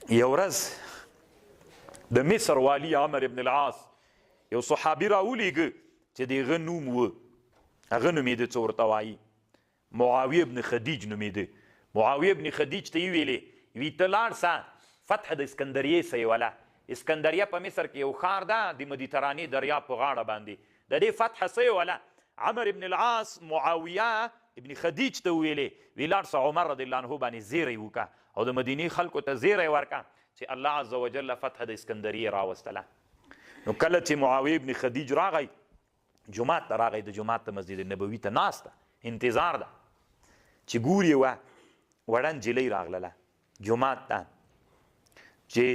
یو ورځ د مصر والی عمر ابن العاص یو صحابي راولیږه چې د هغه نوم و، هغه نومېده څه ورته وایي، معاویه ابن خدیج نومېده. معاویه ابن خدیج ته یې ویلې وی ته لاړ سه فتح د اسکندریې سه یې وله. اسکندریه په مصر کې یو ښار ده د مدیترانې دریاب په غاړه باندې، د دې فتح سه یې وله. عمر ابن العاص معاویه ابن خدیج ته ویلې وی لاړ سه عمر رضی الله عنه باندې زیری وکړه او د مدینې خلکو ته زیری ورکړه چې الله عز وجل فتح د اسکندریې راوستله. نو کله چې معاویه ابن خدیج راغی جماعت ته راغی، د جماعت ته مسجد نبوي ته ناسته انتظار ده چې ګوري وه وړه نجلۍ راغلله جماعت ته. چې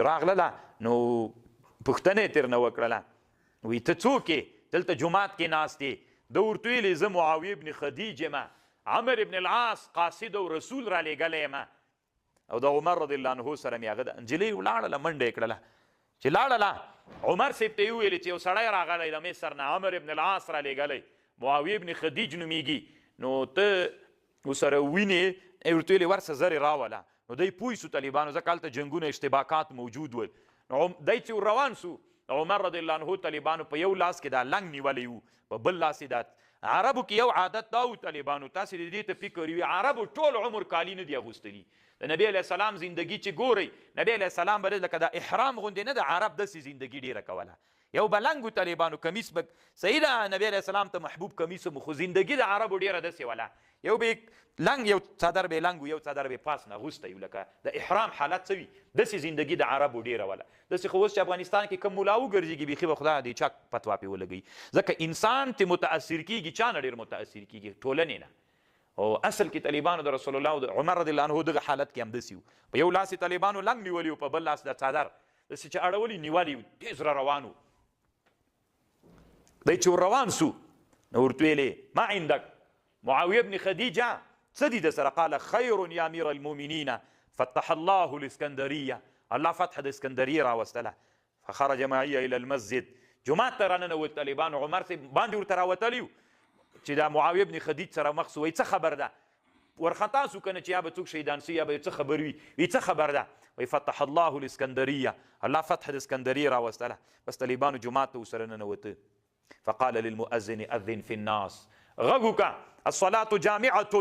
راغلله نو پوښتنه یې ترنه وکړله، وی ته څوک یې دلته جماعت کې ناست یې؟ ده ورته ویلې زه معاویه ابن خدیج یم، عمر ابن العاص قاصد او رسول را لېږلی یم. او د عمر رضی الله عنه سره مې هغه نجلۍ ولاړله منډه یې کړله. چې لاړله عمر صاحب ته یې وویلې چې یو سړی راغلی د مصر نه عمر ابن العاص را لېږلی، معاویه ابن خدیج نومیږي، نو ته ورسره وینې؟ ورته ویلې ورسه زر یې راوله. نو دی پوه سو طالبانو ځکه هلته جنګونه اشتباکات موجود ول. نو دی چې ور روان سو عمر رضی الله عنه طالبانو په یو لاس کې دا لنګ نیولی و، په بل لاس یې دا عربو کې یو عادت دا و طالبانو، تاسې د دې ته فکر وي عربو ټول عمر کالي نه دي اغوستلي. د نبی علیه السلام زندگی چې ګورئ، نبی علیه السلام به لکه د احرام غوندې نه د عرب داسې زندگی ډېره کوله. یو به لنګ و طالبانو کمیس به صحیح ده، نبی علیه السلام ته محبوب کمیس و، خو زندگی د عربو ډېره داسې وله. یو به لنګ یو څادر به لنګ و، یو څادر به پاس نه اغوستی و، لکه د احرام حالت څه وي داسې زندگی د عربو ډېره وله. داسې خو اوس چې افغانستان کې کوم ملا وګرځېږي بیخي به خدای د چا فتوا پې ولګوي، ځکه انسان ترې متاثر کېږي، چا نه ډېر متاثر کېږي، ټولنې نه. او اصل کې طالبانو د رسول الله د عمر رضی الله عنه دغه حالت کې همداسې و، په یو لاس یې طالبانو لنګ نیولي و، په بل لاس د څادر داسې چې اړولي نیولي و، تیز را روان و. دی چې ور روان سو نو ورته ویلې ما عندک معاویه ابن خدیجه څه دي در سره؟ قال خیر یا امیر المؤمنین فتح الله الاسکندریه، الله فتح د اسکندریې راوستله. فخرج معي الى المسجد، جماعت ته راننوت طالبانو. عمر صاحب باندې ورته راوتلي و چې دا معاویه ابن خدیج سره مخ سو، وایي څه خبر ده؟ ورخطا سو کنه چې یا به څوک شهیدان سي یا به څه خبر وي، وایي څه خبر ده؟ وایي فتح الله الاسکندریه، الله فتح د اسکندریې راوستله. بس طالبانو جماعت ته ورسره ننوته. فقال للمؤذن اذن في الناس، غږ وکړه الصلاة جامعة،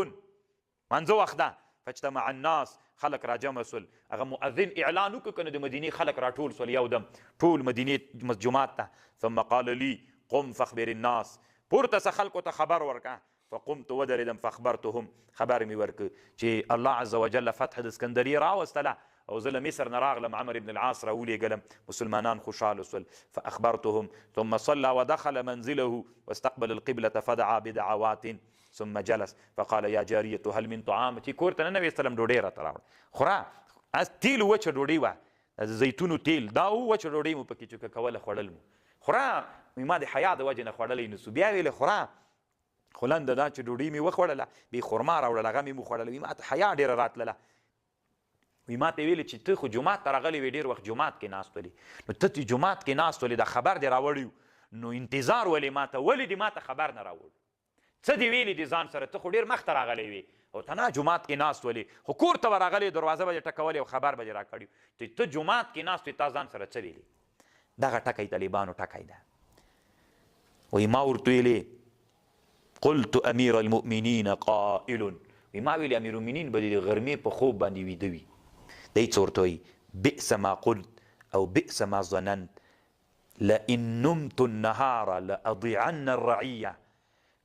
منځه وخت ده. فاجتمع الناس، خلق را جمع سول. هغه مؤذن اعلان وکړه کنه د مدینې خلق را ټول سول یو دم، ټول مدینې جماعت ته. ثم قال لي قم فاخبر الناس، پورته څه خلکو ته خبر ورکړه. فقمت ودرېدم فاخبرتهم، خبر مې ورکړ چې الله عز وجل فتح د اسکندریې راوستله او زه له مصر نه راغلم، عمر ابن العاص راولېږلم، مسلمانان خوشحاله سول. فاخبرتهم ثم صلى ودخل منزله واستقبل القبلة فدعا بدعوات ثم جلس فقال يا جارية هل من طعام. چې کور ته ننوې استلم ډوډۍ راته راوړه، خوره تیل وچه ډوډۍ وه، د زیتونو تیل دا وچه ډوډۍ مو پکې چوکه کوله، خوړل مو خوره. ما د حیا د وجې نه خوړلی نه سو. بیا ویلې خوره، خو لنده دا چې ډوډۍ مې وخوړله، بې خرما راوړله، هغه مې وخوړله. وي ما ته حیا ډېره راتلله. وی ما ته ویلې چې ته خو جومات ته راغلی وې، ډېر وخت جومات کې ناست ولې، نو ته چې جومات کې ناست ولې دا خبر دې راوړی نو انتظار ولې ما ته، ولې دې ما ته خبر نه راوړ؟ څه دې ویلې دې ځان سره؟ ته خو ډېر مخته راغلی وې او ته نه جومات کې ناست ولې، خو کور ته به راغلی دروازه به دې ټکولې او خبر به دې راکړی. ته جومات کې ناست وې، تا ځان سره څه ویلې؟ دغه ټکی طالبانو ټکی ده. وی ما ورته ویلې قلت امیر المؤمنین قائل، وی ما ویلې امیر المؤمنین به د غرمې په خوب باندې ویده وي. دی څه ورته وایي بئس ما قلت او بئس ما ظننت لئن نمت النهار لاضيعن الرعيه،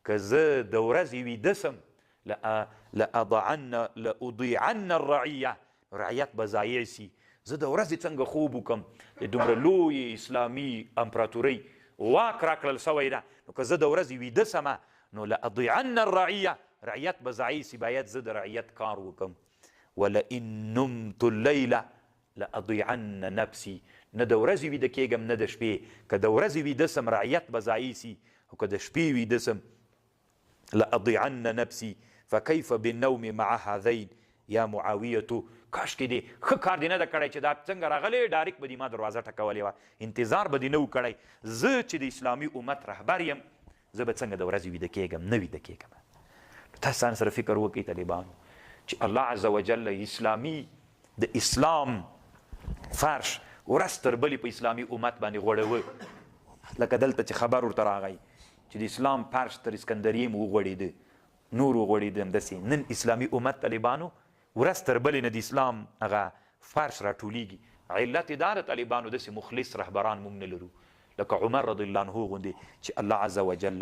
که زه د ورځې ویده سم لاضيعن الرعيه، رعیت به ضایع سي. زه د ورځې څنګه خوب وکړم، د دومره لویې اسلامي امپراتورۍ واک راکړل سوی ده، نو که زه د ورځې ویده سمه نو لاضيعن الرعيه، رعیت به ضایع سي، باید زه د رعیت کار وکړم. ولئن نمت الليله لاضيعن نفسي، نه د ورځې ویده کېږم نه د شپې، که د ورځې ویده سم رعیت به ضایع سي، او که د شپې ویده سم لاضيعن نفسي. فكيف بالنوم مع هذين یا معاویتو، کاشکې دې ښه کار دې نه ده کړی چې دا څنګه راغلی ډایرکټ به دې ما دروازه ټکولې وه، انتظار به دې نه و کړی. زه چې د اسلامي امت رهبر یم، زه به څنګه د ورځې ویده کېږم؟ نه ویده کېږم. تاسو ځان سره فکر وکړئ طالبانو چې الله عز وجل اسلامي د اسلام فارش ورځ تر بلې په اسلامي امت باندې غوړوه لکه دلته چې خبر ورته راغی چې د اسلام فارش تر اسکندریې مو وغوړېده نور وغوړېده همداسې نن اسلامي امت طالبانو ورځ تر بلې نه د اسلام هغه فارش راټولیږي علت یې دا د طالبانو داسې مخلص رهبران موږ نه لرو لکه عمر رضی الله عنه غوندې چې الله عز وجل